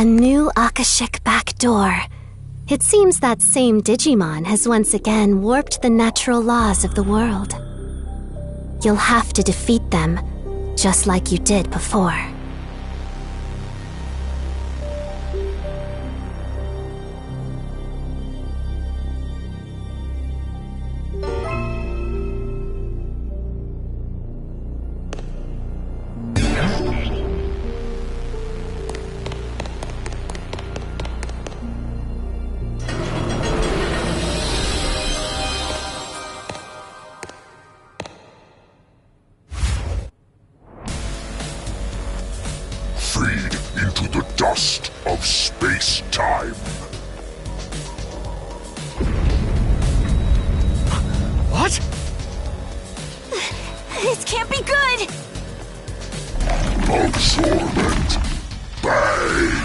new Akashic back door. It seems that same Digimon has once again warped the natural laws of the world. You'll have to defeat them, just like you did before. Into the dust of space-time. What? This can't be good! Absorbent. Bang!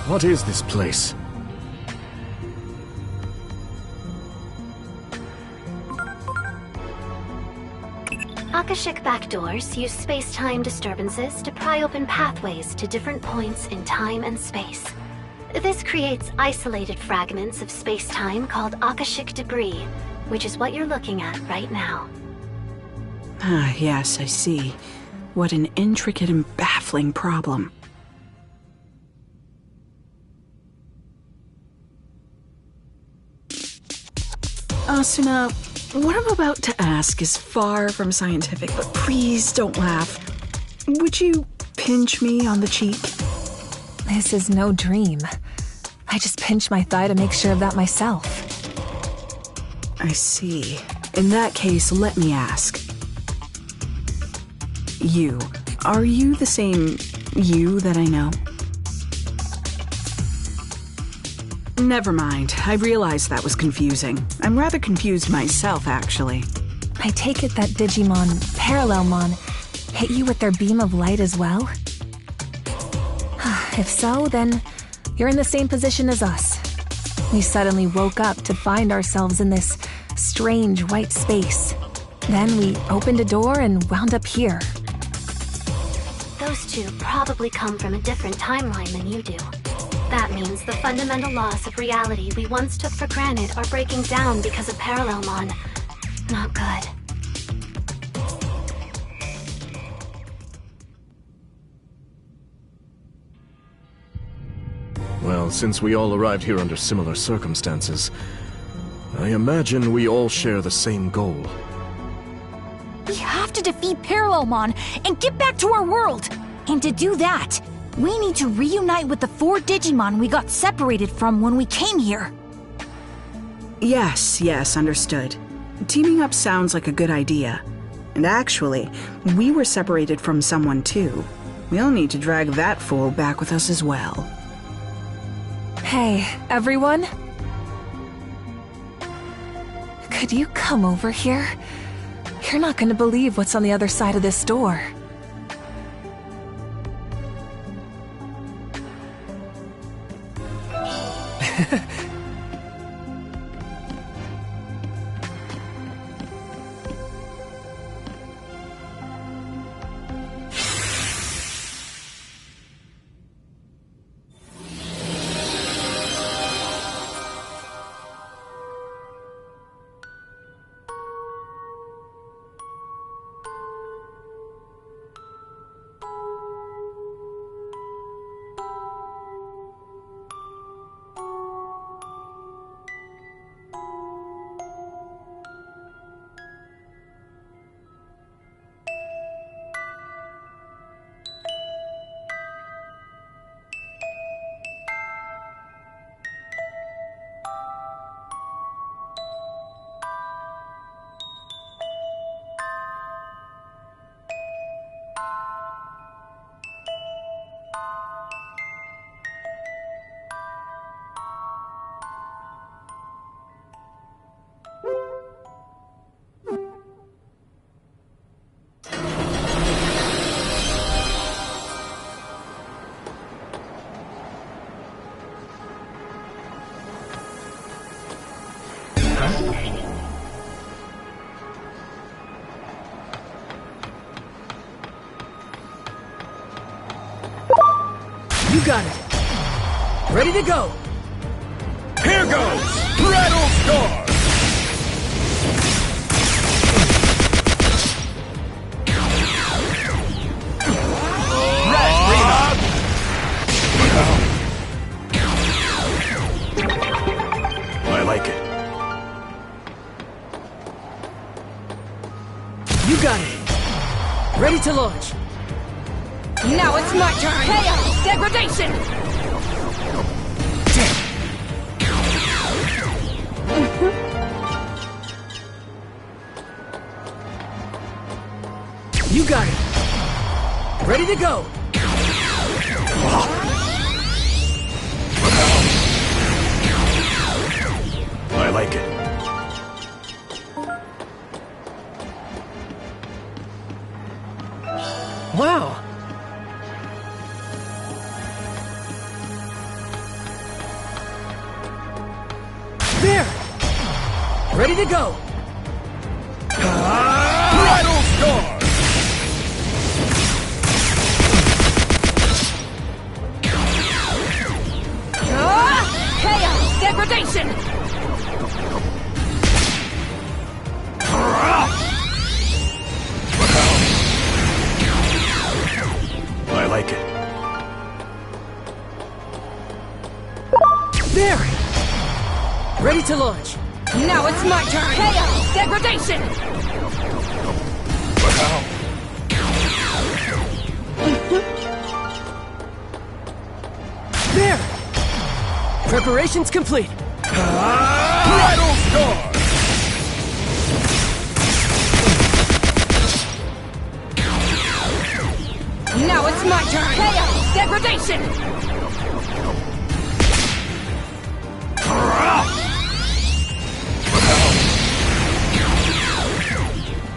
What is this place? Akashic backdoors use space-time disturbances to pry open pathways to different points in time and space. This creates isolated fragments of space-time called Akashic debris, which is what you're looking at right now. Ah, yes, I see. What an intricate and baffling problem. Asuna, what I'm about to ask is far from scientific, but please don't laugh. Would you pinch me on the cheek? This is no dream. I just pinch my thigh to make sure of that myself. I see. In that case, let me ask. Are you the same you that I know? Never mind. I realized that was confusing. I'm rather confused myself, actually. I take it that Digimon, Parallelmon, hit you with their beam of light as well? If so, then you're in the same position as us. We suddenly woke up to find ourselves in this strange white space. Then we opened a door and wound up here. Those two probably come from a different timeline than you do. That means the fundamental laws of reality we once took for granted are breaking down because of Parallelmon. Not good. Well, since we all arrived here under similar circumstances, I imagine we all share the same goal. We have to to defeat Parallelmon and get back to our world. And to do that, we need to reunite with the 4 Digimon we got separated from when we came here. Yes, understood. Teaming up sounds like a good idea. And actually, we were separated from someone too. We'll need to drag that fool back with us as well. Hey, everyone? Could you come over here? You're not gonna believe what's on the other side of this door. You got it. Ready to go. Here goes! Rattle Star! I like it. You got it. Ready to launch. Now it's my turn! Chaos! Degradation! You got it. Ready to go. I like it. Wow. There! Ready to go! Rattle Star! Chaos! Degradation! I like it. There! Ready to launch. Now it's my turn! Chaos! Degradation! There! Preparations complete. Rattle Star! Now it's my turn! Chaos! Degradation!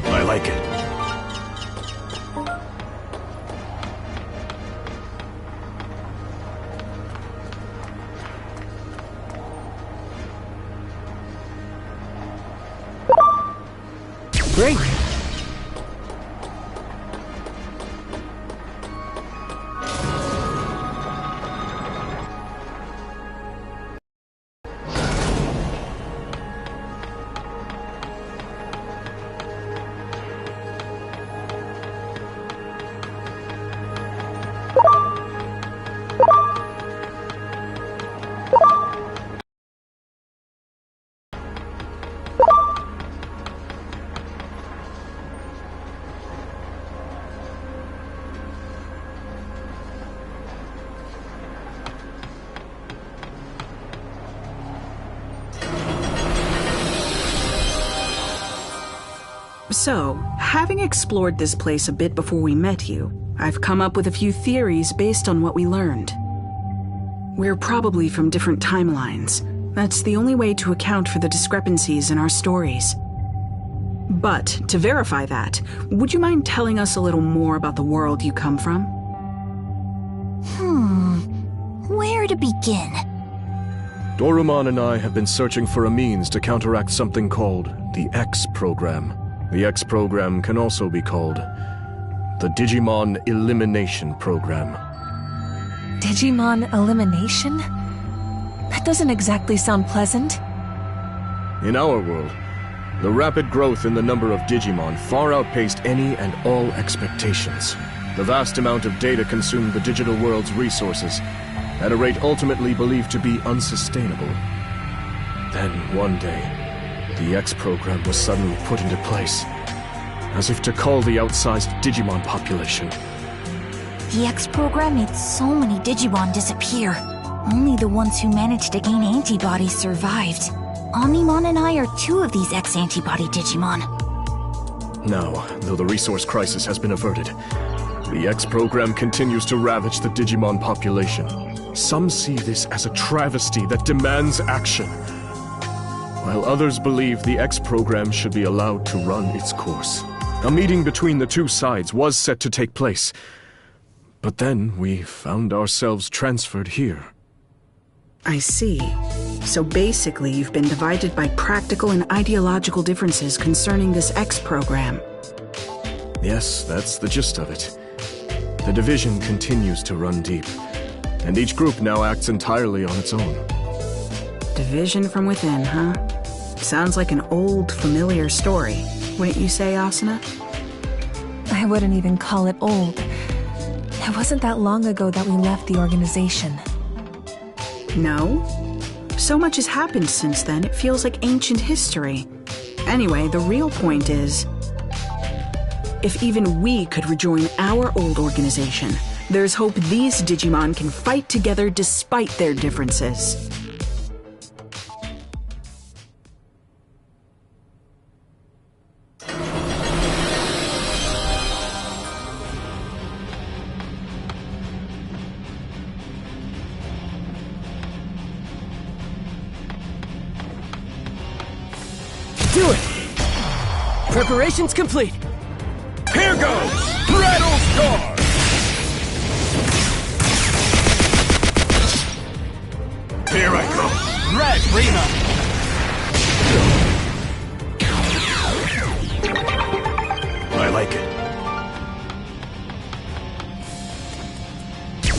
I like it. Great. So, having explored this place a bit before we met you, I've come up with a few theories based on what we learned. We're probably from different timelines. That's the only way to account for the discrepancies in our stories. But, to verify that, would you mind telling us a little more about the world you come from? Where to begin? Dorumon and I have been searching for a means to counteract something called the X program. The X program can also be called the Digimon Elimination Program. Digimon elimination? That doesn't exactly sound pleasant. In our world, the rapid growth in the number of Digimon far outpaced any and all expectations. The vast amount of data consumed the digital world's resources at a rate ultimately believed to be unsustainable. Then, one day, the X program was suddenly put into place, as if to cull the outsized Digimon population. The X program made so many Digimon disappear. Only the ones who managed to gain antibodies survived. Omnimon and I are two of these X-antibody Digimon. Now, though the resource crisis has been averted, the X program continues to ravage the Digimon population. Some see this as a travesty that demands action, while others believe the X program should be allowed to run its course. A meeting between the two sides was set to take place, but then we found ourselves transferred here. I see. So basically, you've been divided by practical and ideological differences concerning this X program. Yes, that's the gist of it. The division continues to run deep, and each group now acts entirely on its own. Division from within, huh? Sounds like an old, familiar story. Wouldn't you say, Asuna? I wouldn't even call it old. It wasn't that long ago that we left the organization. No? So much has happened since then, it feels like ancient history. Anyway, the real point is, if even we could rejoin our old organization, there's hope these Digimon can fight together despite their differences. Do it! Preparations complete! Here goes! Rattle Star! Here I go! Red Rena! I like it.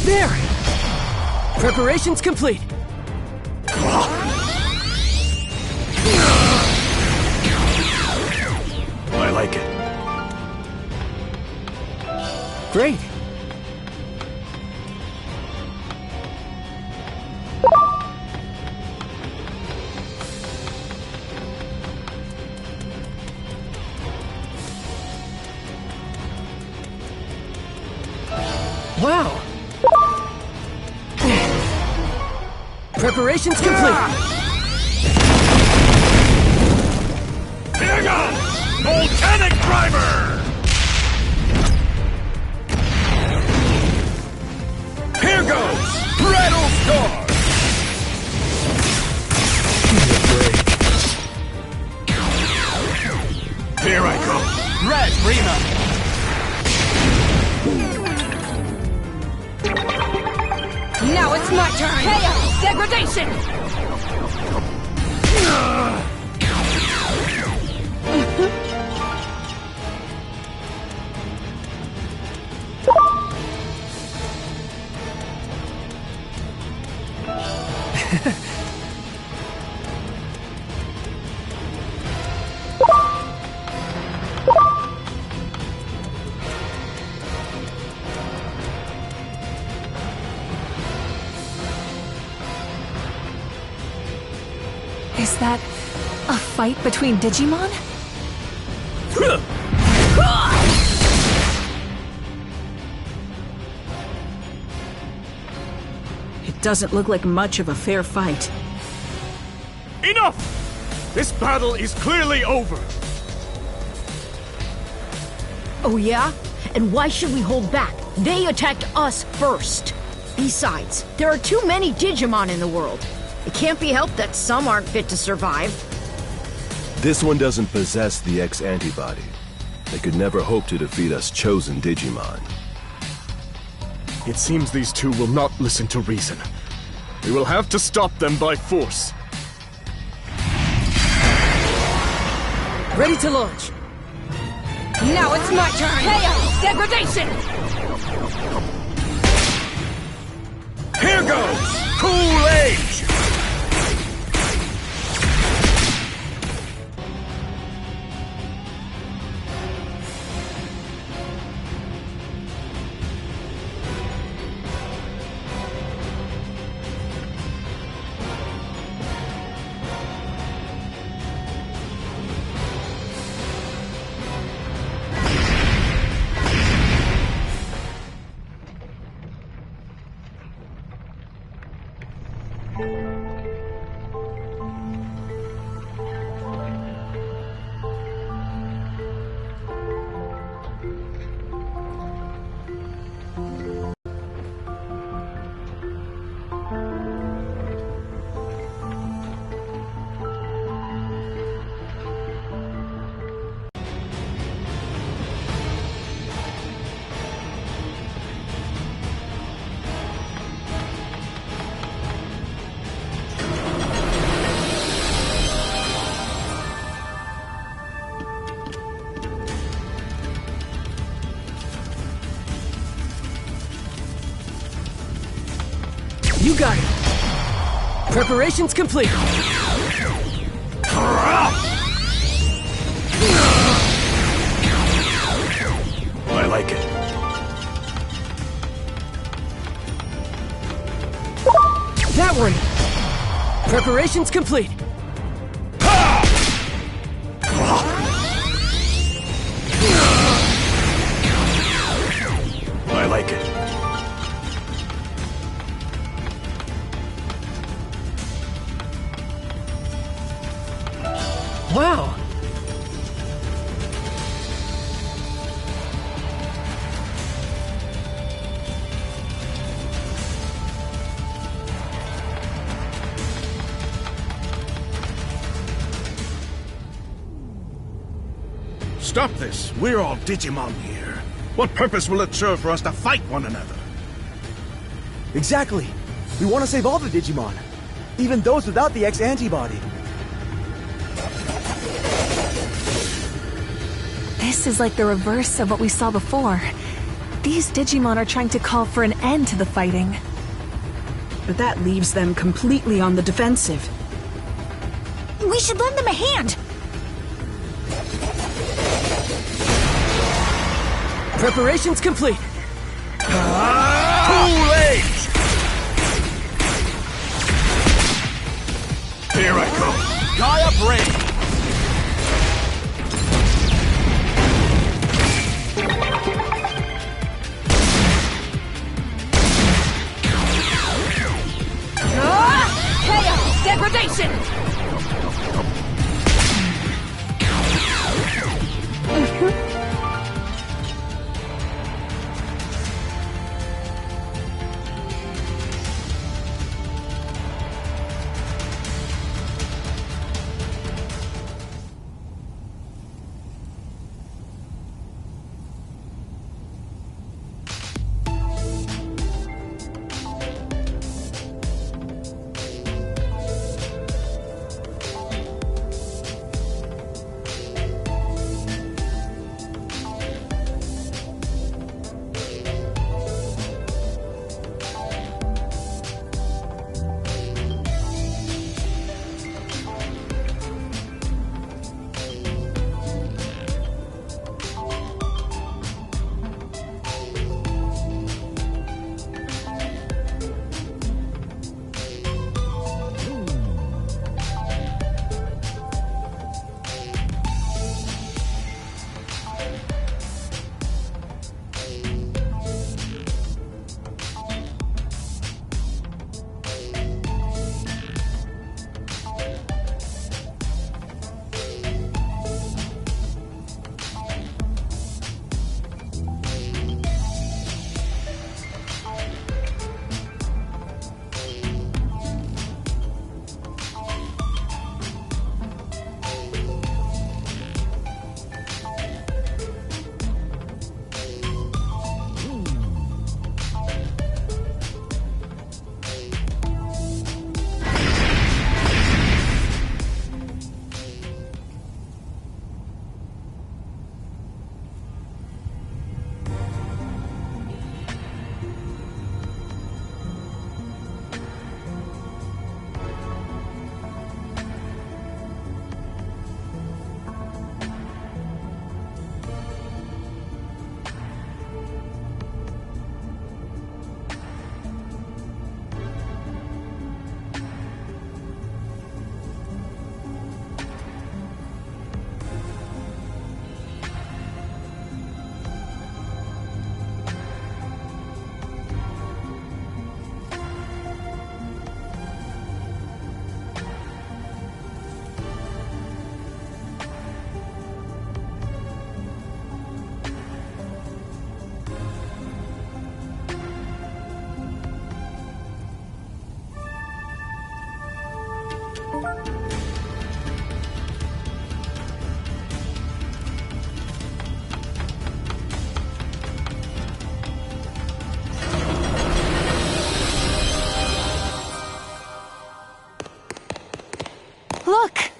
There! Preparations complete! I like it. Great! Wow! Preparations complete! Here goes! Volcanic Driver! Here goes! Rattle Star! Here I go! Red Rena! Now it's my turn! Chaos! Degradation! Is that a fight between Digimon? It doesn't look like much of a fair fight. Enough! This battle is clearly over. Oh yeah? And why should we hold back? They attacked us first. Besides, there are too many Digimon in the world. It can't be helped that some aren't fit to survive. This one doesn't possess the X antibody. They could never hope to defeat us chosen Digimon. It seems these two will not listen to reason. We will have to stop them by force. Ready to launch. Now it's my turn! Chaos! Degradation! Here goes! Cool Age! You got it. Preparations complete. I like it. That one. Preparations complete. I like it. Wow. Stop this! We're all Digimon here. What purpose will it serve for us to fight one another? Exactly. We want to save all the Digimon. Even those without the X antibody. This is like the reverse of what we saw before. These Digimon are trying to call for an end to the fighting. But that leaves them completely on the defensive. We should lend them a hand. Preparations complete. Cool Age! Here I go. Gaia Brain! Chaos! Degradation! Look!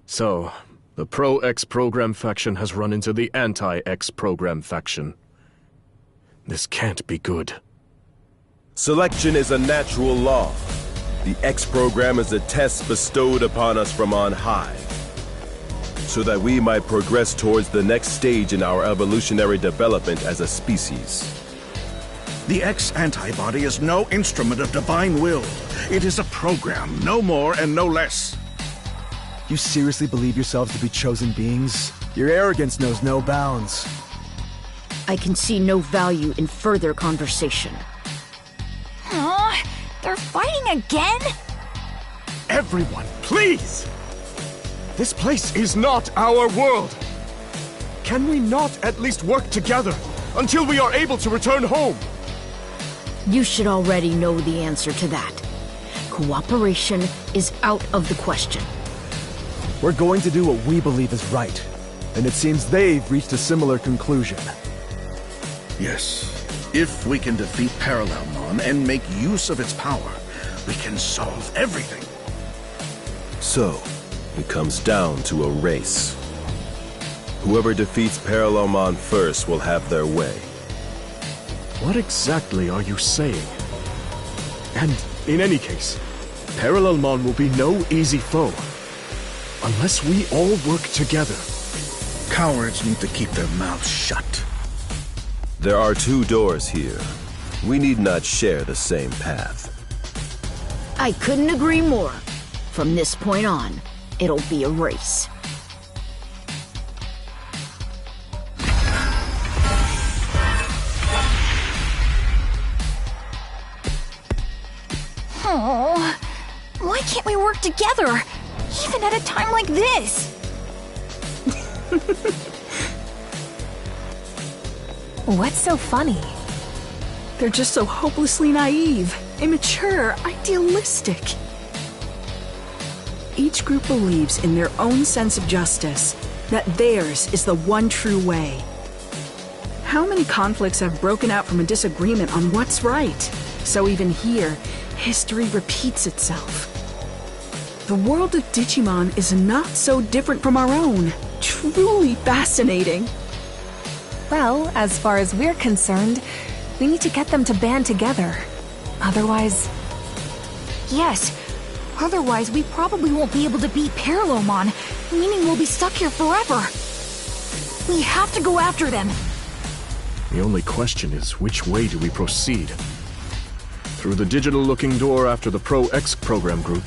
So, the pro-X program faction has run into the anti-X program faction. This can't be good. Selection is a natural law. The X program is a test bestowed upon us from on high, so that we might progress towards the next stage in our evolutionary development as a species. The X antibody is no instrument of divine will. It is a program, no more and no less. You seriously believe yourselves to be chosen beings? Your arrogance knows no bounds. I can see no value in further conversation. Aw, they're fighting again? Everyone, please! This place is not our world! Can we not at least work together until we are able to return home? You should already know the answer to that. Cooperation is out of the question. We're going to do what we believe is right. And it seems they've reached a similar conclusion. Yes, if we can defeat Parallelmon and make use of its power, we can solve everything. So, it comes down to a race. Whoever defeats Parallelmon first will have their way. What exactly are you saying? And in any case, Parallelmon will be no easy foe. Unless we all work together. Cowards need to keep their mouths shut. There are two doors here. We need not share the same path. I couldn't agree more. From this point on, it'll be a race. Oh, why can't we work together? Even at a time like this? What's so funny? They're just so hopelessly naive, immature, idealistic. Each group believes in their own sense of justice, that theirs is the one true way. How many conflicts have broken out from a disagreement on what's right? So even here, history repeats itself. The world of Digimon is not so different from our own. Truly fascinating. Well, as far as we're concerned, we need to get them to band together. Otherwise... Yes. Otherwise, we probably won't be able to beat Parallelmon, meaning we'll be stuck here forever. We have to go after them. The only question is, which way do we proceed? Through the digital-looking door after the Pro-X program group?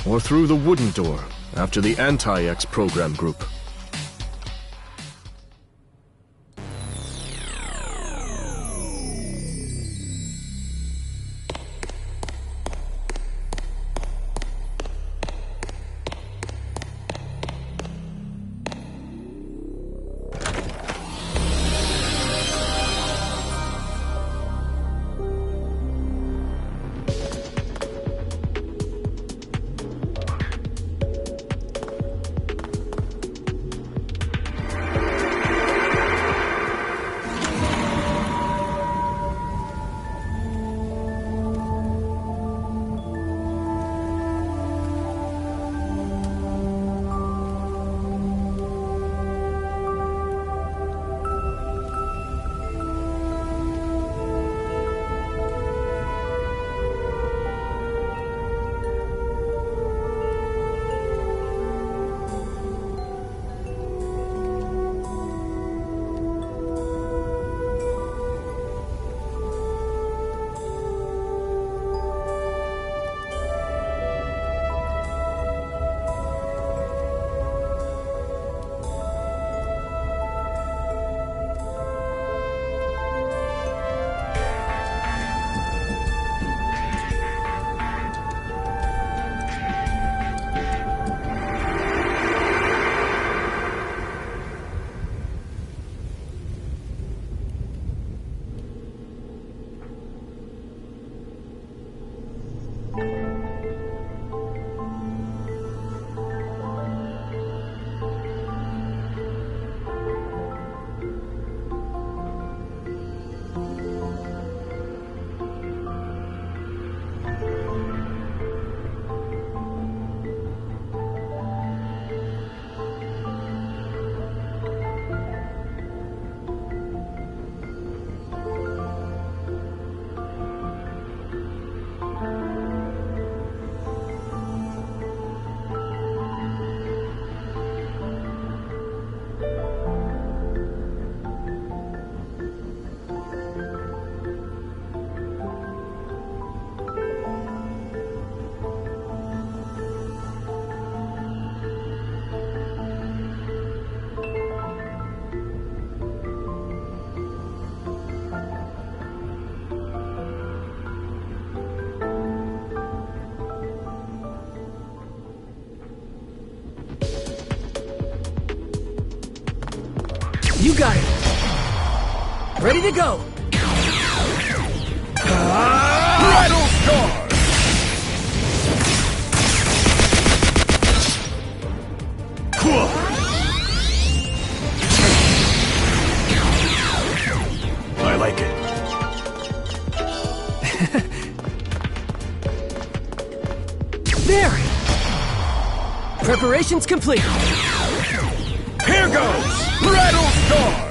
Or through the wooden door after the Anti-X program group? got it. Ready to go. Rattle Star! I like it. There! Preparations complete. Here goes! Rattle Star!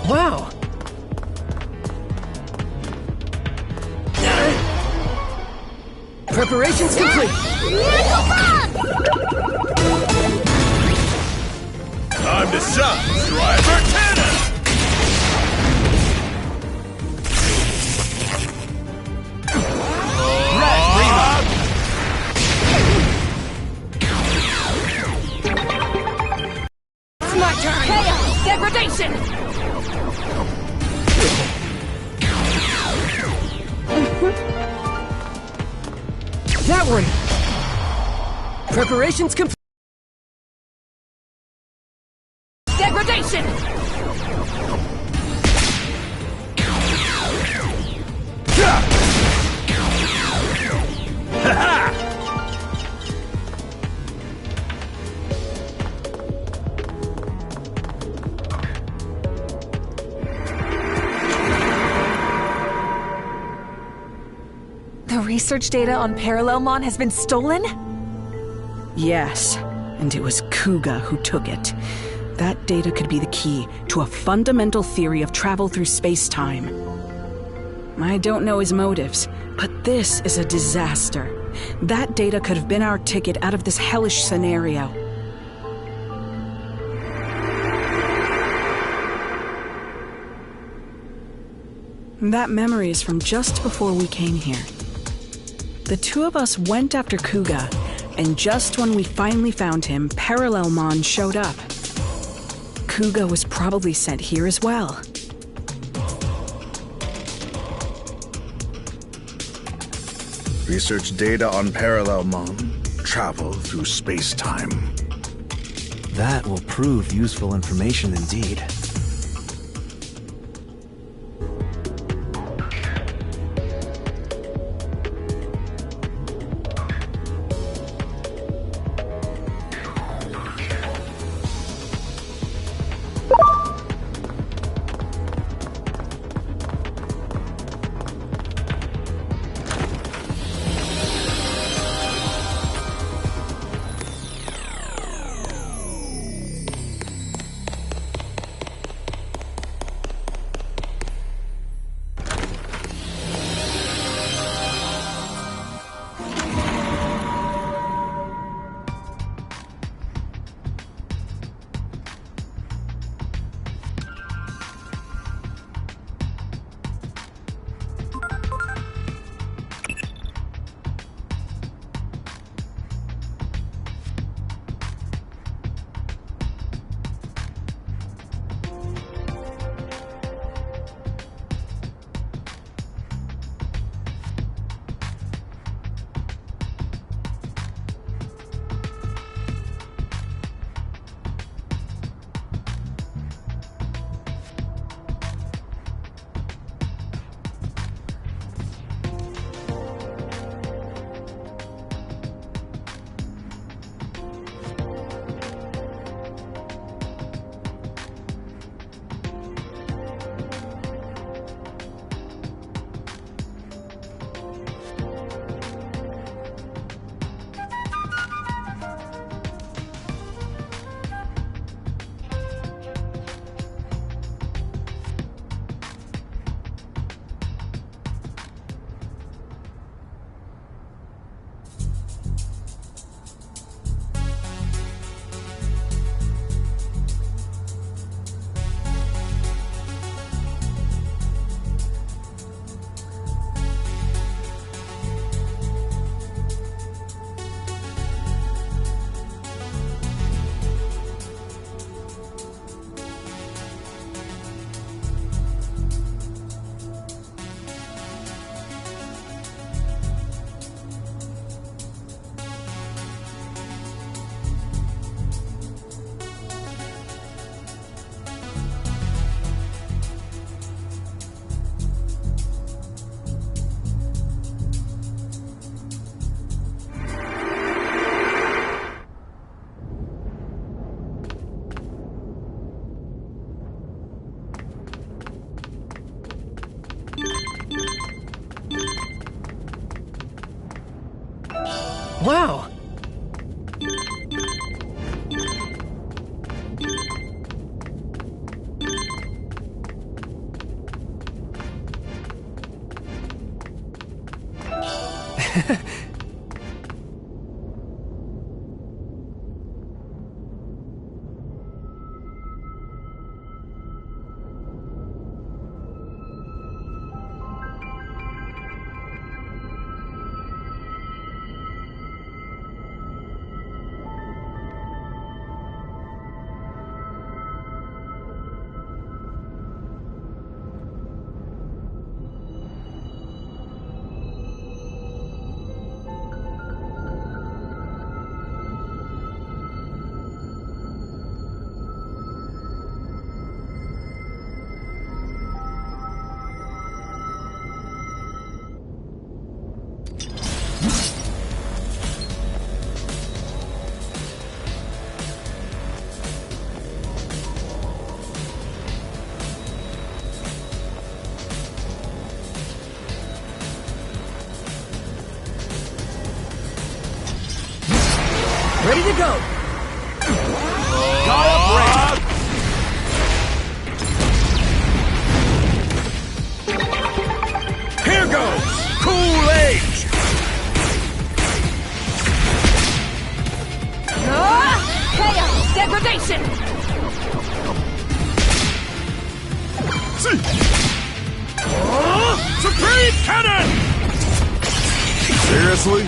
Wow. Preparations complete. Time to shine, Driver Cannon! It's my turn! Chaos! Degradation! That one! Preparations complete. Degradation! The research data on Parallelmon has been stolen? Yes, and it was Kuga who took it. That data could be the key to a fundamental theory of travel through space-time. I don't know his motives, but this is a disaster. That data could have been our ticket out of this hellish scenario. That memory is from just before we came here. The two of us went after Kuga, and just when we finally found him, Parallelmon showed up. Kuga was probably sent here as well. Research data on Parallelmon. Travel through space-time. That will prove useful information indeed. Wow! Ready to go! Gaia Brain! Here goes! Cool Age! Chaos! Degradation! Supreme Cannon! Seriously?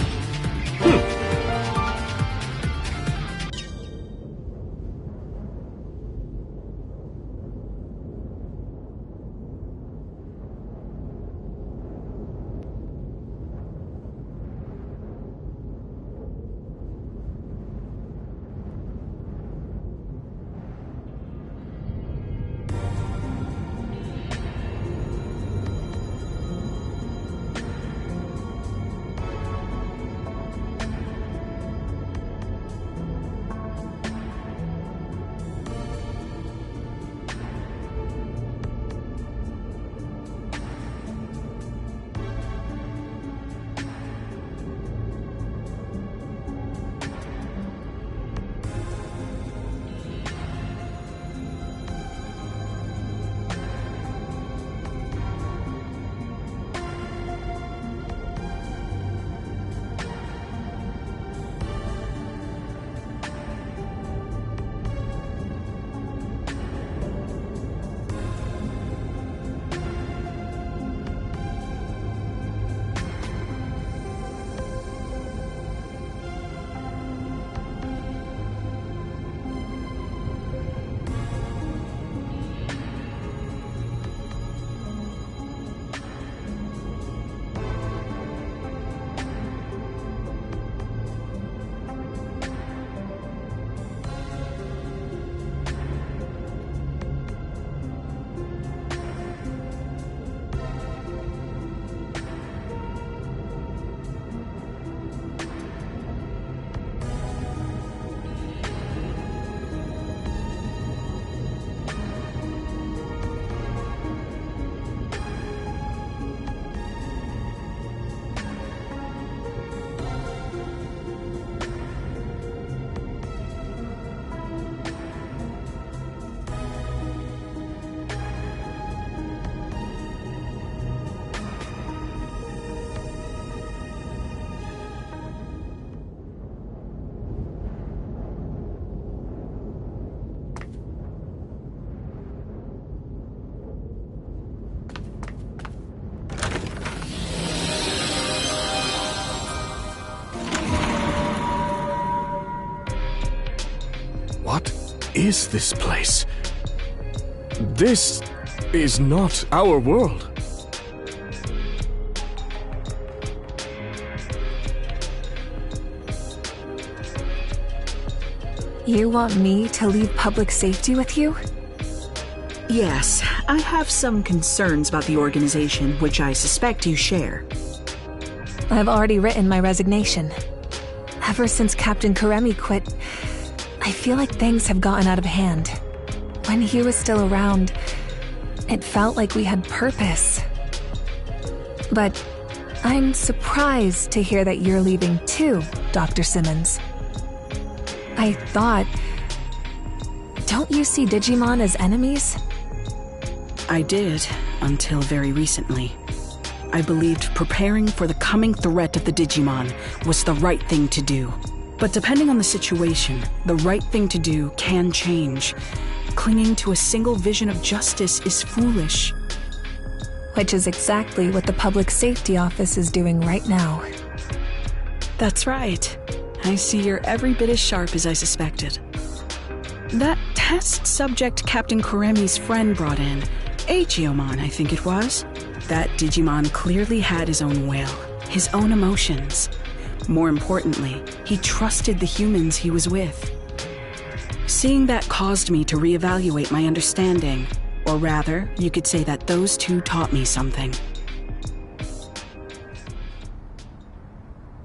What is this place? This is not our world. You want me to leave public safety with you? Yes, I have some concerns about the organization, which I suspect you share. I've already written my resignation. Ever since Captain Karemi quit, I feel like things have gotten out of hand. When he was still around, it felt like we had purpose. But I'm surprised to hear that you're leaving too, Dr. Simmons. I thought... Don't you see Digimon as enemies? I did, until very recently. I believed preparing for the coming threat of the Digimon was the right thing to do. But depending on the situation, the right thing to do can change. Clinging to a single vision of justice is foolish. Which is exactly what the Public Safety Office is doing right now. That's right. I see you're every bit as sharp as I suspected. That test subject Captain Kuremi's friend brought in, Aegeomon, I think it was. That Digimon clearly had his own will, his own emotions. More importantly, he trusted the humans he was with. Seeing that caused me to reevaluate my understanding, or rather, you could say that those two taught me something.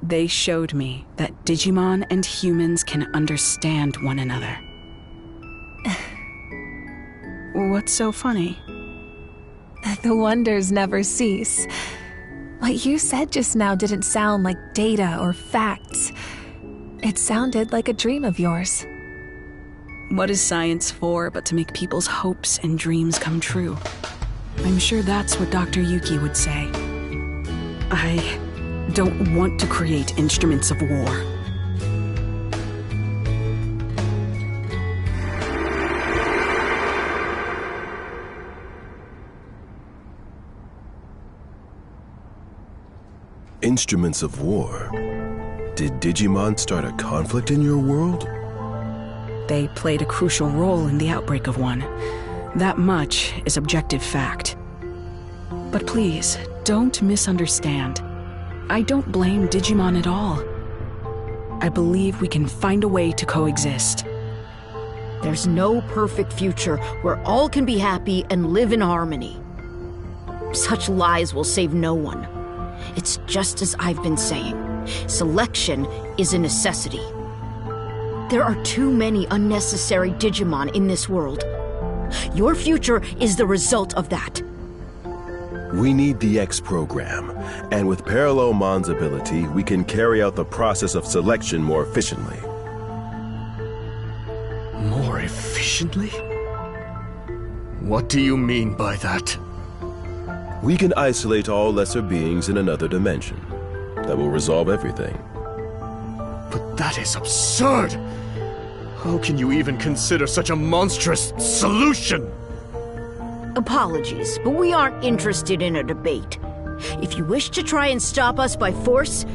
They showed me that Digimon and humans can understand one another. What's so funny? The wonders never cease. What you said just now didn't sound like data or facts. It sounded like a dream of yours. What is science for but to make people's hopes and dreams come true? I'm sure that's what Dr. Yuki would say. I don't want to create instruments of war. Instruments of war? Did Digimon start a conflict in your world? They played a crucial role in the outbreak of one. That much is objective fact. But please, don't misunderstand. I don't blame Digimon at all. I believe we can find a way to coexist. There's no perfect future where all can be happy and live in harmony. Such lies will save no one. It's just as I've been saying. Selection is a necessity. There are too many unnecessary Digimon in this world. Your future is the result of that. We need the X program, and with Parallelmon's ability, we can carry out the process of selection more efficiently. More efficiently? What do you mean by that? We can isolate all lesser beings in another dimension. That will resolve everything. But that is absurd! How can you even consider such a monstrous solution? Apologies, but we aren't interested in a debate. If you wish to try and stop us by force,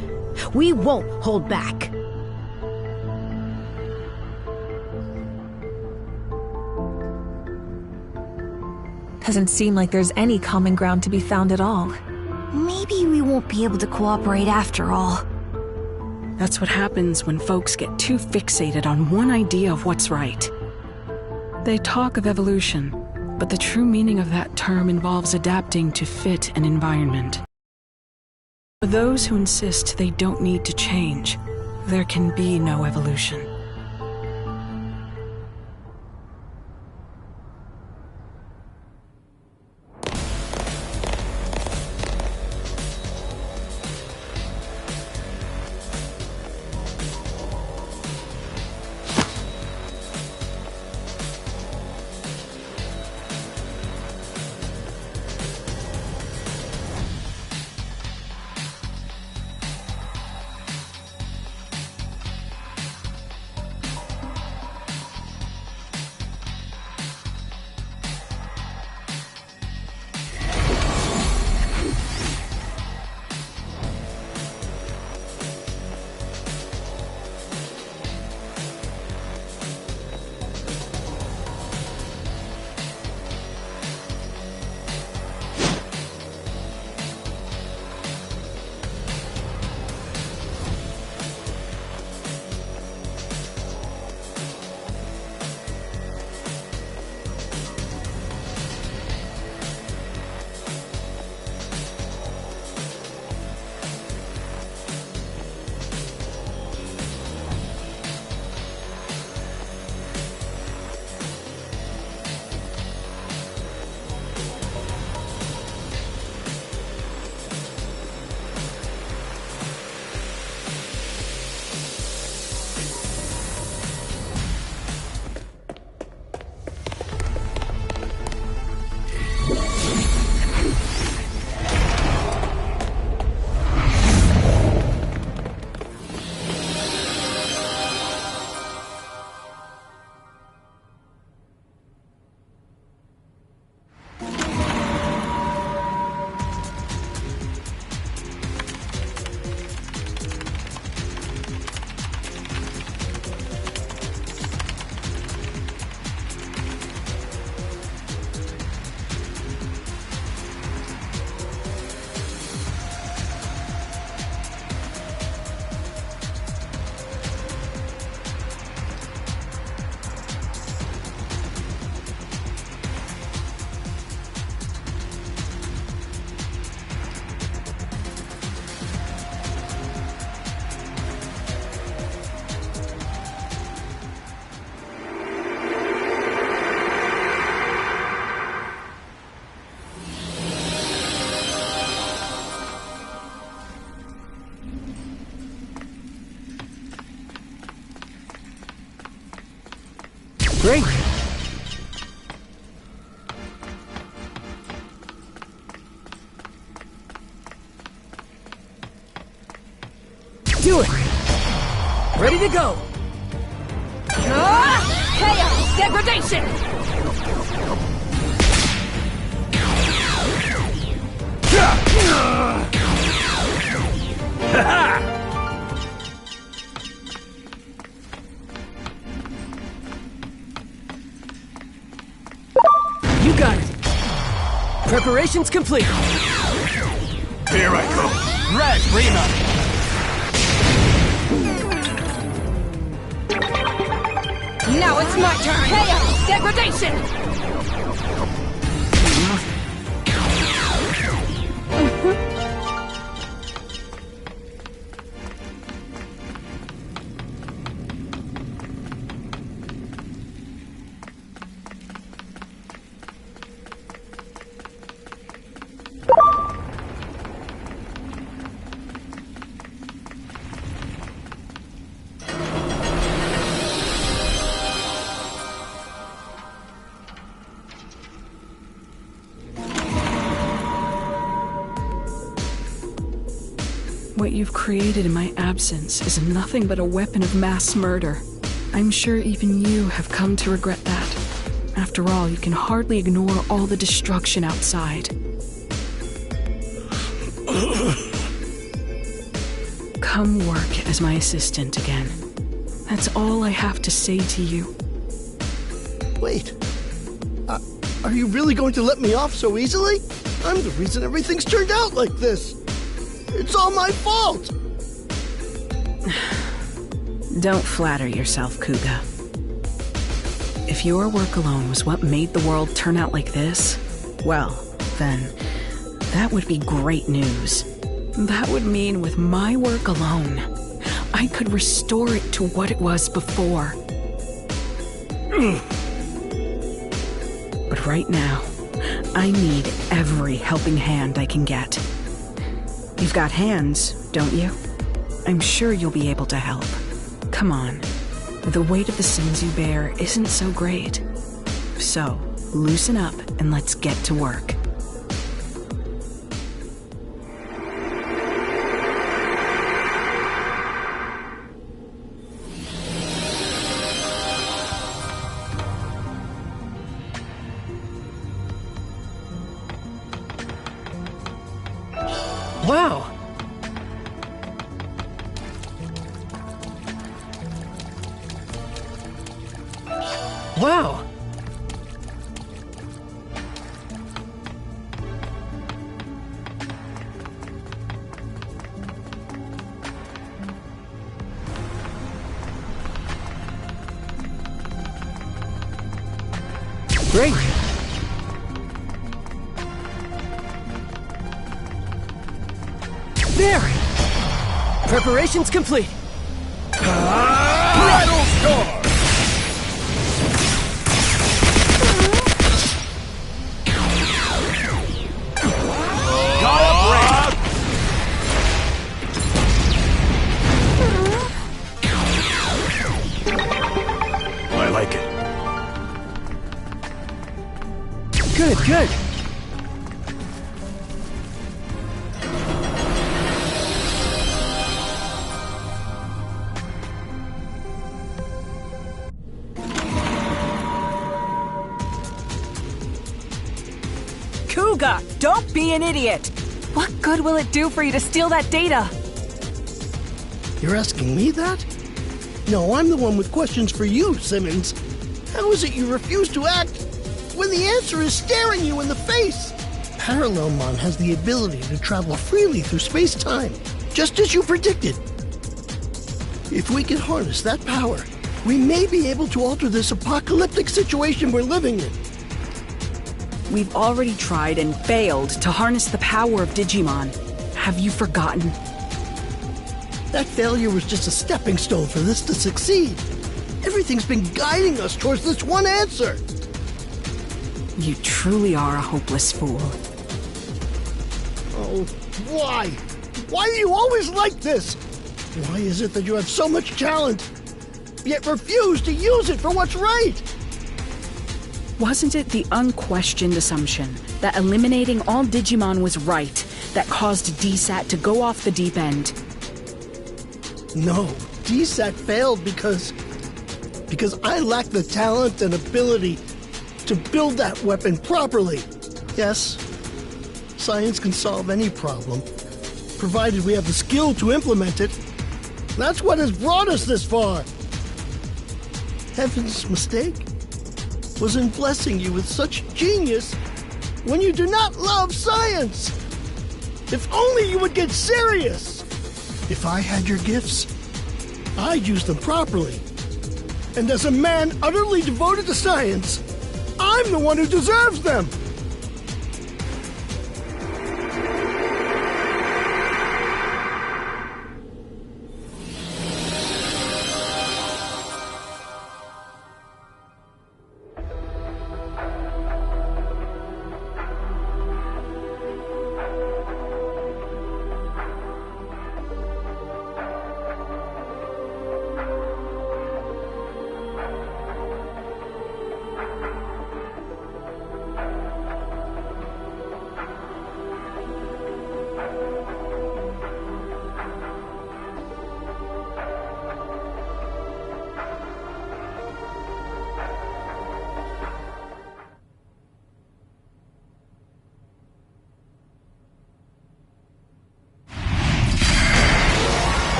we won't hold back. Doesn't seem like there's any common ground to be found at all. Maybe we won't be able to cooperate after all. That's what happens when folks get too fixated on one idea of what's right. They talk of evolution, but the true meaning of that term involves adapting to fit an environment. For those who insist they don't need to change, there can be no evolution. Great! Do it! Ready to go! Chaos! Degradation! You got it! Preparations complete! Here I come. Red, Rima! Now it's my turn! Chaos! Degradation! What you've created in my absence is nothing but a weapon of mass murder. I'm sure even you have come to regret that. After all, you can hardly ignore all the destruction outside. Come work as my assistant again. That's all I have to say to you. Wait. Are you really going to let me off so easily? I'm the reason everything's turned out like this. It's all my fault! Don't flatter yourself, Kuga. If your work alone was what made the world turn out like this, well, then that would be great news. That would mean with my work alone, I could restore it to what it was before. But right now, I need every helping hand I can get. You've got hands, don't you? I'm sure you'll be able to help. Come on. The weight of the sins you bear isn't so great. So, loosen up and let's get to work. Wow! Wow! Great! There! Preparations complete! Bridal Star! I like it. Good, good! Kuga, don't be an idiot! What good will it do for you to steal that data? You're asking me that? No, I'm the one with questions for you, Simmons. How is it you refuse to act when the answer is staring you in the face? Parallelmon has the ability to travel freely through space-time, just as you predicted. If we can harness that power, we may be able to alter this apocalyptic situation we're living in. We've already tried and failed to harness the power of Digimon. Have you forgotten? That failure was just a stepping stone for this to succeed. Everything's been guiding us towards this one answer. You truly are a hopeless fool. Oh, why? Why are you always like this? Why is it that you have so much talent, yet refuse to use it for what's right? Wasn't it the unquestioned assumption that eliminating all Digimon was right that caused DSAT to go off the deep end? No, DSAT failed because I lacked the talent and ability to build that weapon properly. Yes, science can solve any problem, provided we have the skill to implement it. That's what has brought us this far. Heaven's mistake was in blessing you with such genius when you do not love science. If only you would get serious. If I had your gifts, I'd use them properly. And as a man utterly devoted to science, I'm the one who deserves them.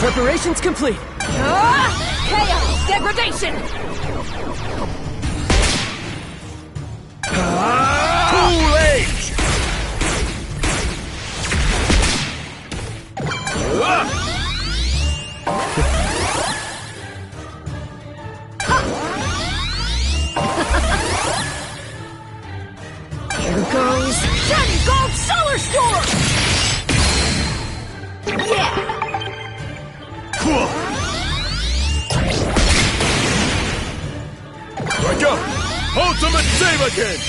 Preparations complete. Chaos! Degradation! Cool Age! Here goes Shen Gold Solar Storm! Yeah! Wake up! Ultimate Save again!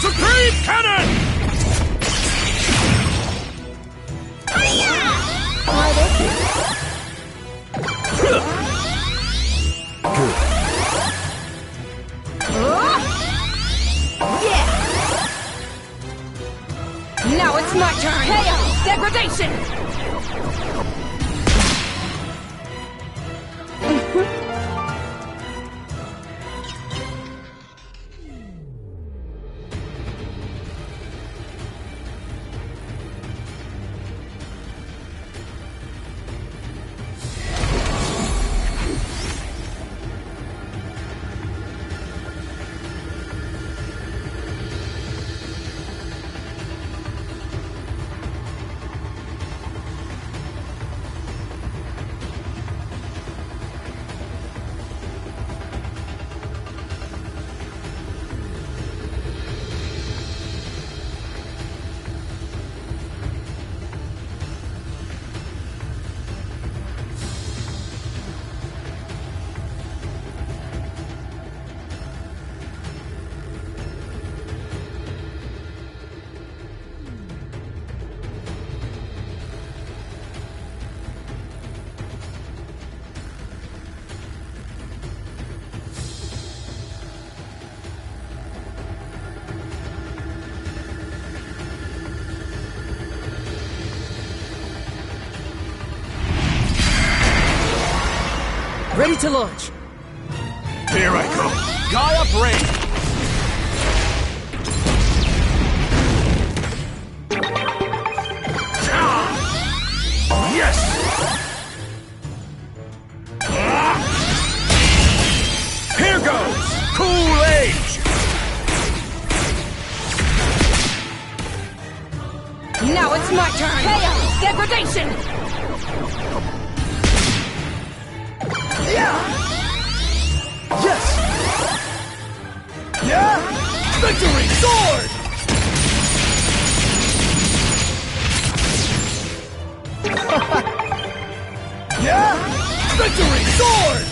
Supreme Cannon! Now it's my turn! Chaos! Degradation! Ready to launch. Here I go. Gaia Brain. Yes! Here goes! Cool Age! Now it's my turn! Chaos! Degradation! Yeah! Yes! Yeah! Victory Sword! Yeah! Victory Sword!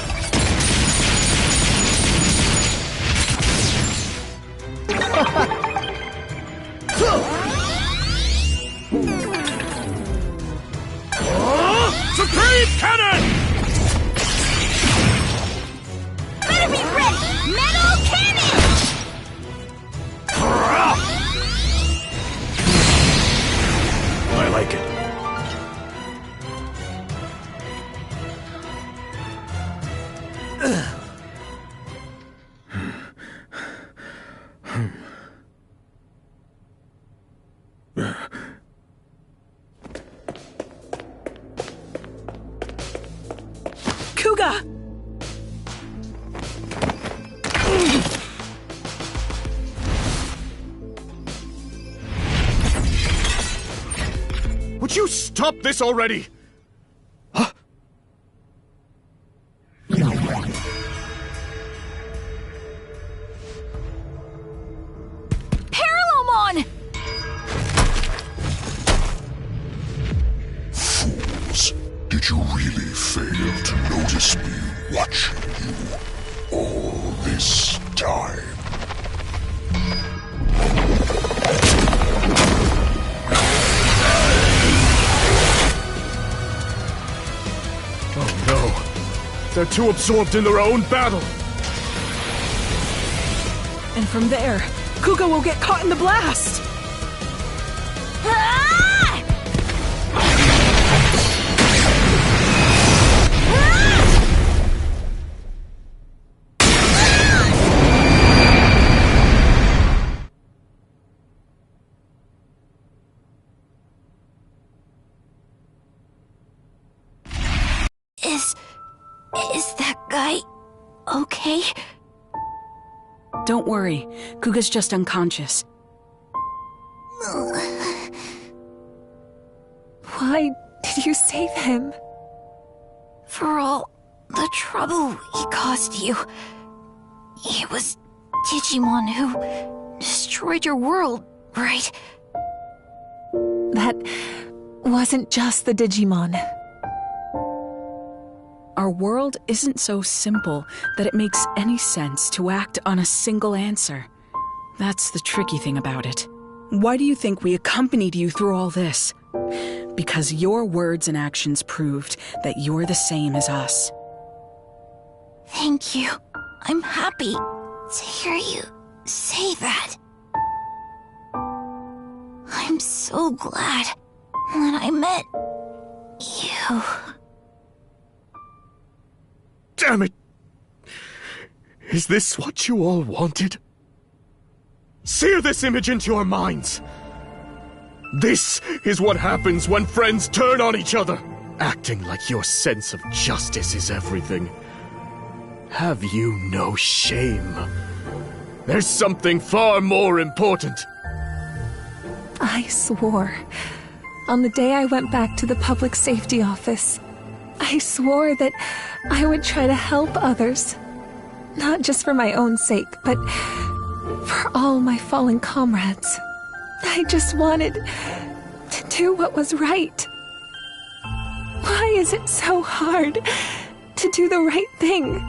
Won't you stop this already? Huh? Parallelmon! Fools, did you really fail to notice me watching you all this time? Oh no. They're too absorbed in their own battle. And from there, Kuga will get caught in the blast! Is that guy okay? Don't worry, Kuga's just unconscious. Why did you save him? For all the trouble he caused you. It was Digimon who destroyed your world, right? That wasn't just the Digimon. Our world isn't so simple that it makes any sense to act on a single answer. That's the tricky thing about it. Why do you think we accompanied you through all this? Because your words and actions proved that you're the same as us. Thank you. I'm happy to hear you say that. I'm so glad when I met you. Damn it! Is this what you all wanted? Sear this image into your minds! This is what happens when friends turn on each other! Acting like your sense of justice is everything. Have you no shame? There's something far more important. I swore. On the day I went back to the public safety office, I swore that I would try to help others. Not just for my own sake, but for all my fallen comrades. I just wanted to do what was right. Why is it so hard to do the right thing?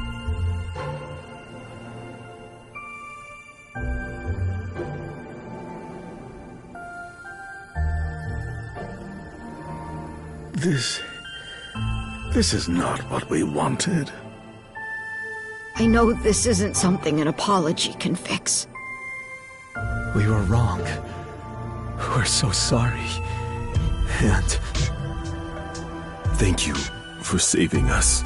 This is not what we wanted. I know this isn't something an apology can fix. We were wrong. We're so sorry. And Thank you for saving us.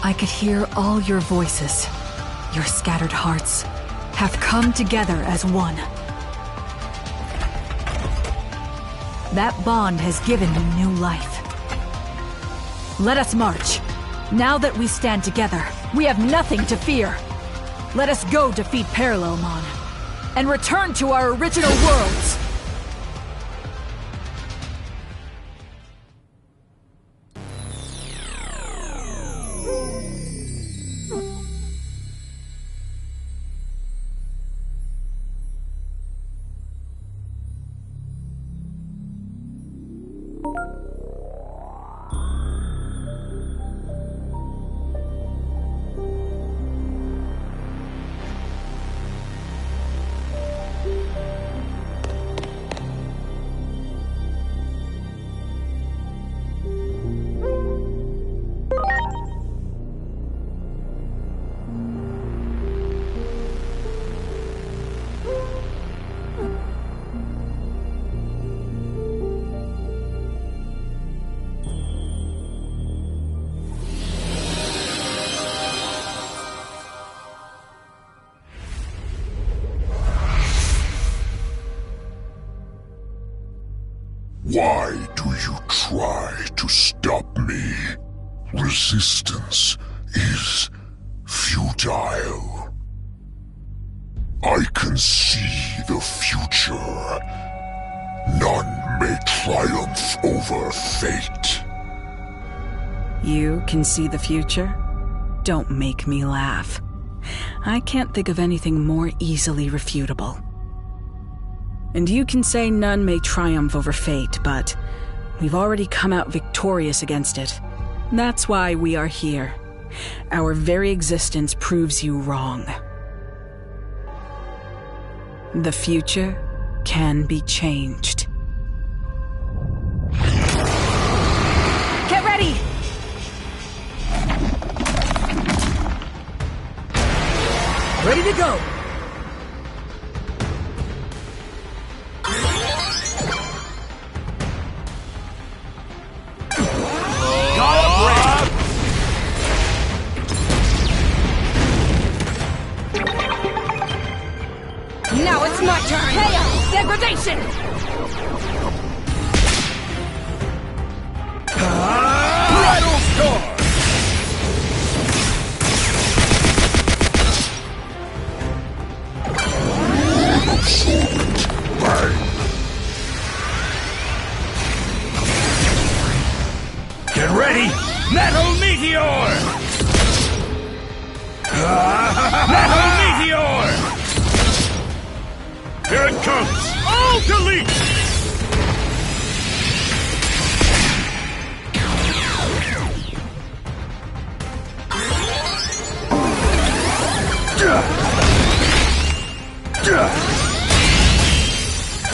I could hear all your voices. Your scattered hearts have come together as one. That bond has given me new life. Let us march. Now that we stand together, we have nothing to fear. Let us go defeat Parallelmon and return to our original worlds. Why do you try to stop me? Resistance is futile. I can see the future. None may triumph over fate. You can see the future? Don't make me laugh. I can't think of anything more easily refutable. And you can say none may triumph over fate, but we've already come out victorious against it. That's why we are here. Our very existence proves you wrong. The future can be changed. Get ready! Ready to go! Now it's my turn! Chaos! Degradation! Rattle Star! Get ready! Metal Meteor! Metal Meteor! Here it comes! All delete!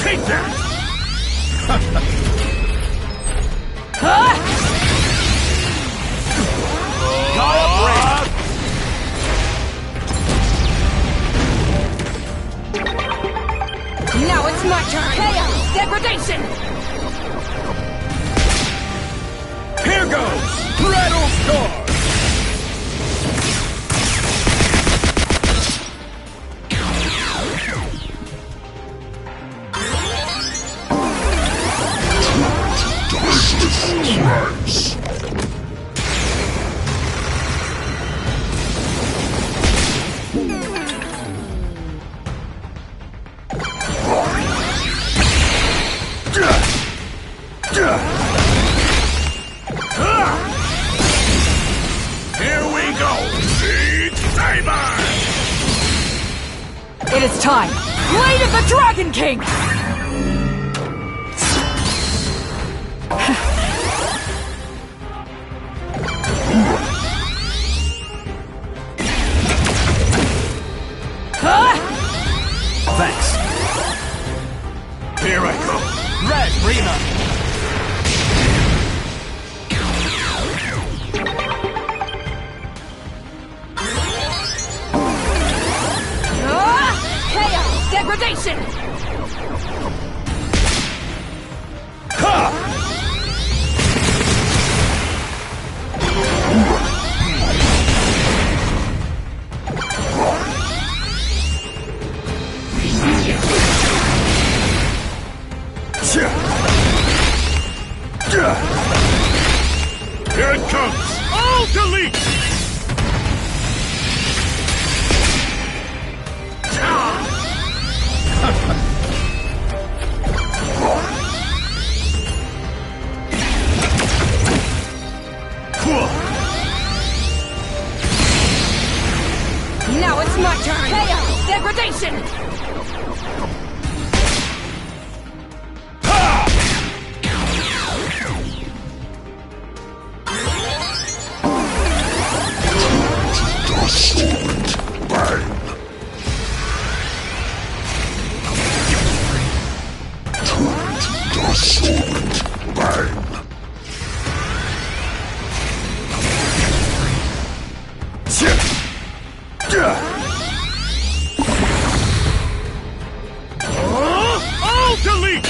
Take that! Now it's my turn! Chaos! Degradation! Here goes! Rattle Star! Rise. Here we go! Seed Saber! It is time! Blade of the Dragon King! Thanks. Here I go. Red Rena. Chaos! Degradation! Ha! Here it comes! All delete! Now it's my turn! Chaos! Degradation! All delete!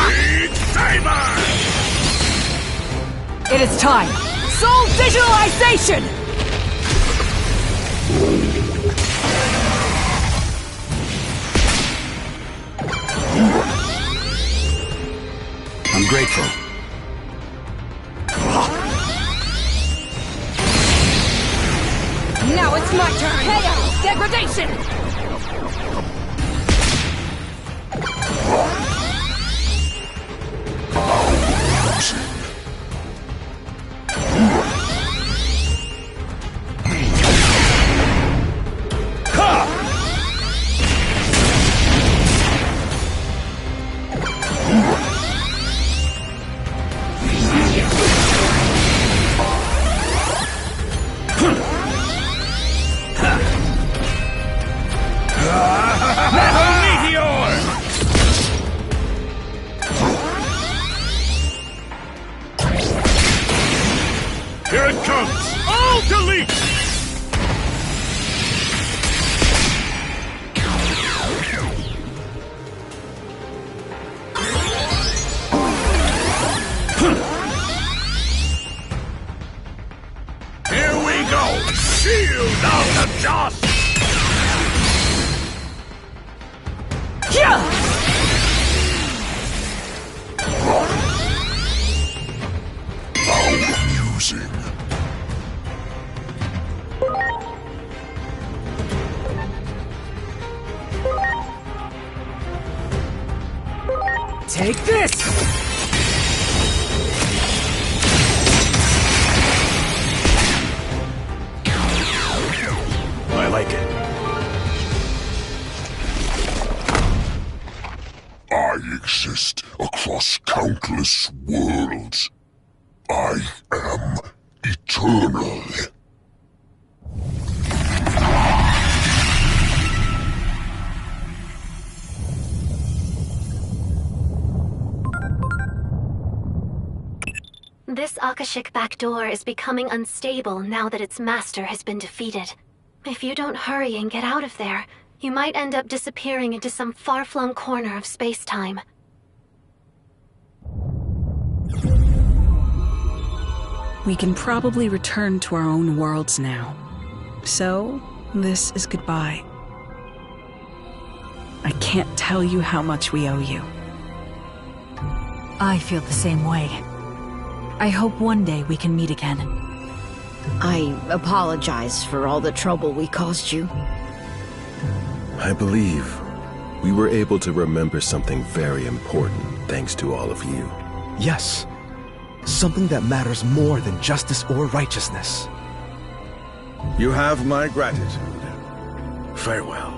Seed Saber! is time! Soul digitalization! I'm grateful. Now it's my turn! Chaos! Degradation! Here it comes! All delete! Here we go! Shield of the just! Amusing. Take this! I like it. I exist across countless worlds. I am eternal. This Akashic backdoor is becoming unstable now that its master has been defeated. If you don't hurry and get out of there, you might end up disappearing into some far-flung corner of space-time. We can probably return to our own worlds now. So, this is goodbye. I can't tell you how much we owe you. I feel the same way. I hope one day we can meet again. I apologize for all the trouble we caused you. I believe we were able to remember something very important thanks to all of you. Yes. Something that matters more than justice or righteousness. You have my gratitude. Farewell.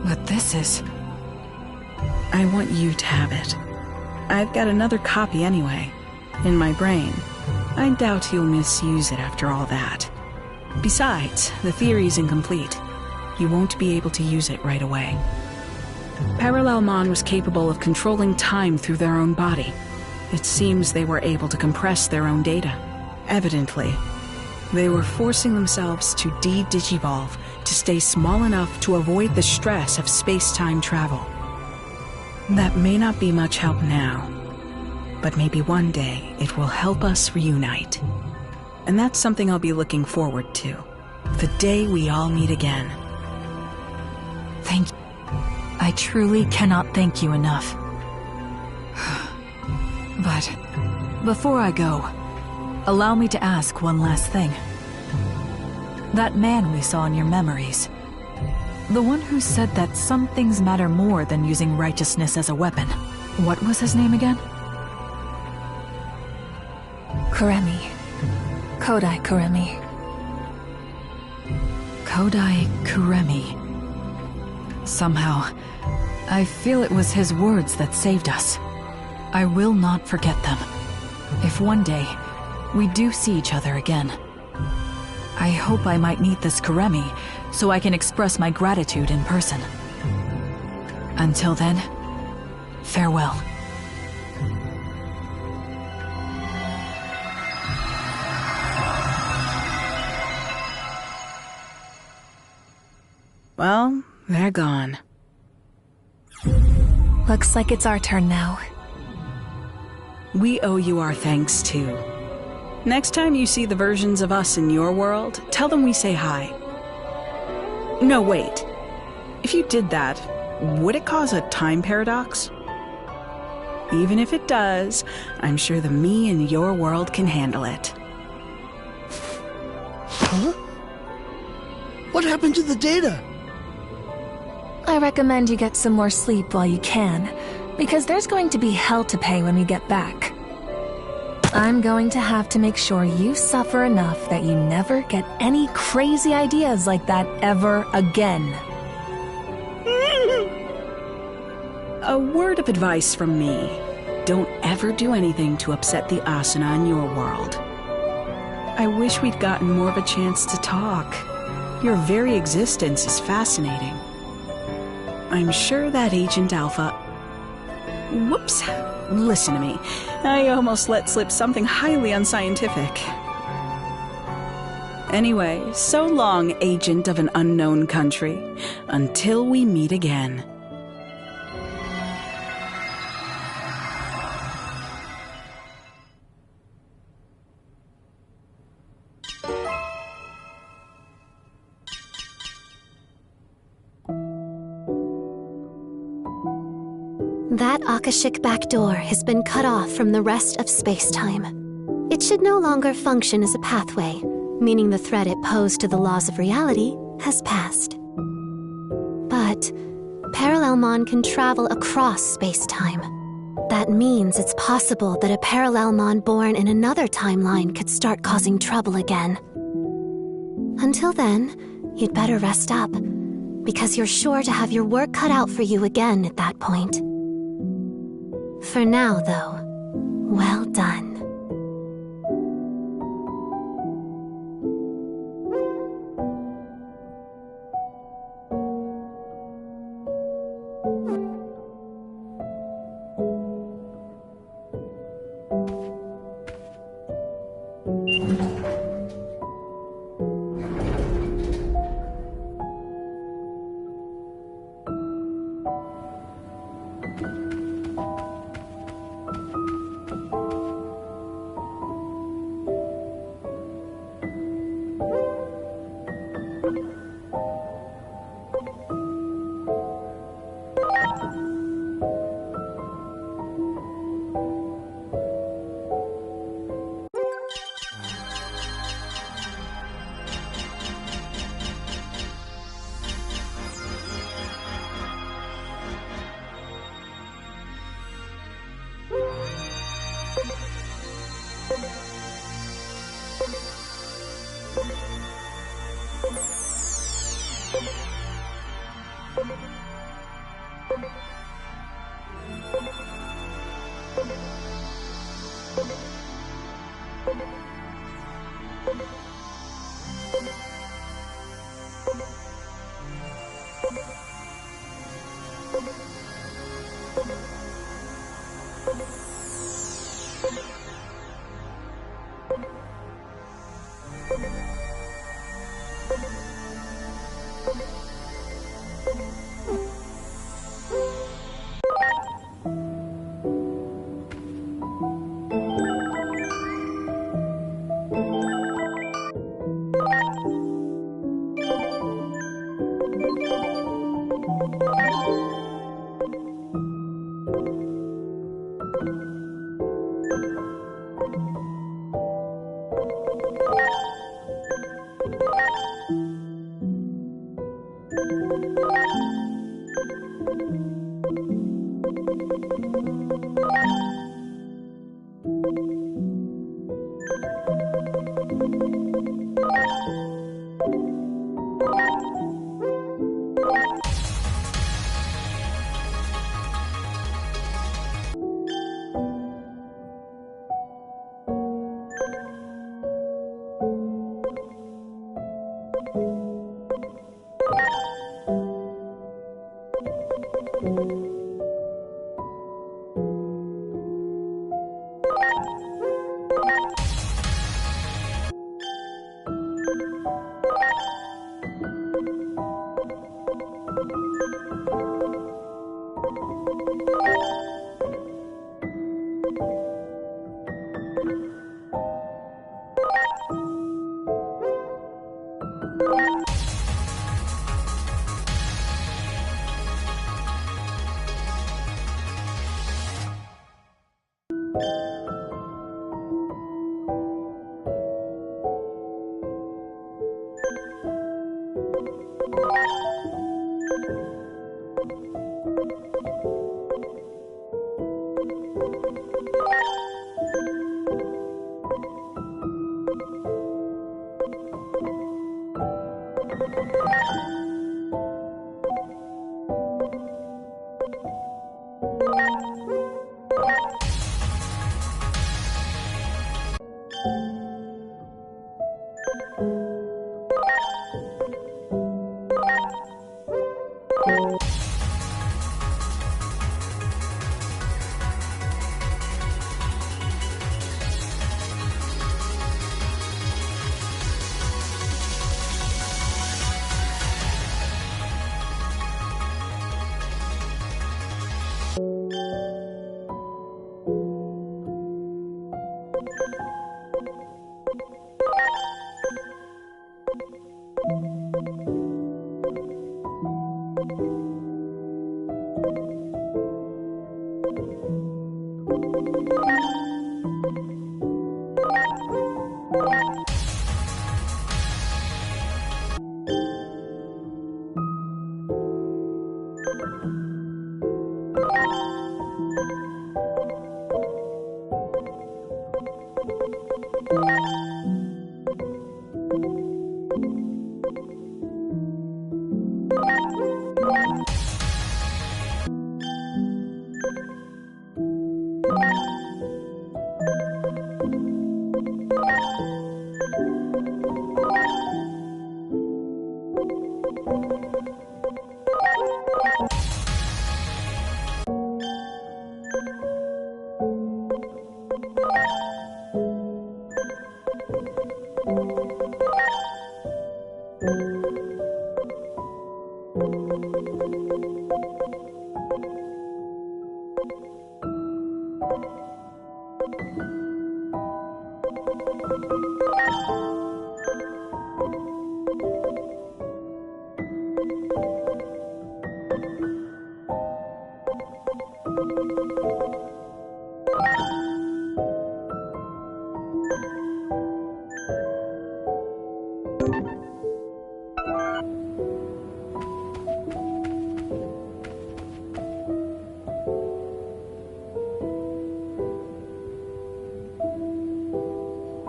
But this is... I want you to have it. I've got another copy anyway, in my brain. I doubt you'll misuse it after all that. Besides, the theory's incomplete. You won't be able to use it right away. Parallelmon was capable of controlling time through their own body. It seems they were able to compress their own data. Evidently, they were forcing themselves to de-digivolve to stay small enough to avoid the stress of space-time travel. That may not be much help now, but maybe one day it will help us reunite. And that's something I'll be looking forward to. The day we all meet again. Thank you. I truly cannot thank you enough. But before I go, allow me to ask one last thing. That man we saw in your memories, the one who said that some things matter more than using righteousness as a weapon. What was his name again? Kuremi. Kodai Kuremi. Kodai Kuremi. Somehow, I feel it was his words that saved us. I will not forget them. If one day, we do see each other again, I hope I might meet this Kuremi so I can express my gratitude in person. Until then, farewell. Well, they're gone. Looks like it's our turn now. We owe you our thanks, too. Next time you see the versions of us in your world, tell them we say hi. No, wait. If you did that, would it cause a time paradox? Even if it does, I'm sure the me in your world can handle it. Huh? What happened to the data? I recommend you get some more sleep while you can, because there's going to be hell to pay when we get back. I'm going to have to make sure you suffer enough that you never get any crazy ideas like that ever again. A word of advice from me. Don't ever do anything to upset the Asuna in your world. I wish we'd gotten more of a chance to talk. Your very existence is fascinating. I'm sure that Agent Alpha... Whoops. Listen to me. I almost let slip something highly unscientific. Anyway, so long, Agent of an unknown country. Until we meet again. That Akashic backdoor has been cut off from the rest of space-time. It should no longer function as a pathway, meaning the threat it posed to the laws of reality has passed. But Parallelmon can travel across space-time. That means it's possible that a Parallelmon born in another timeline could start causing trouble again. Until then, you'd better rest up, because you're sure to have your work cut out for you again at that point. For now, though, well done.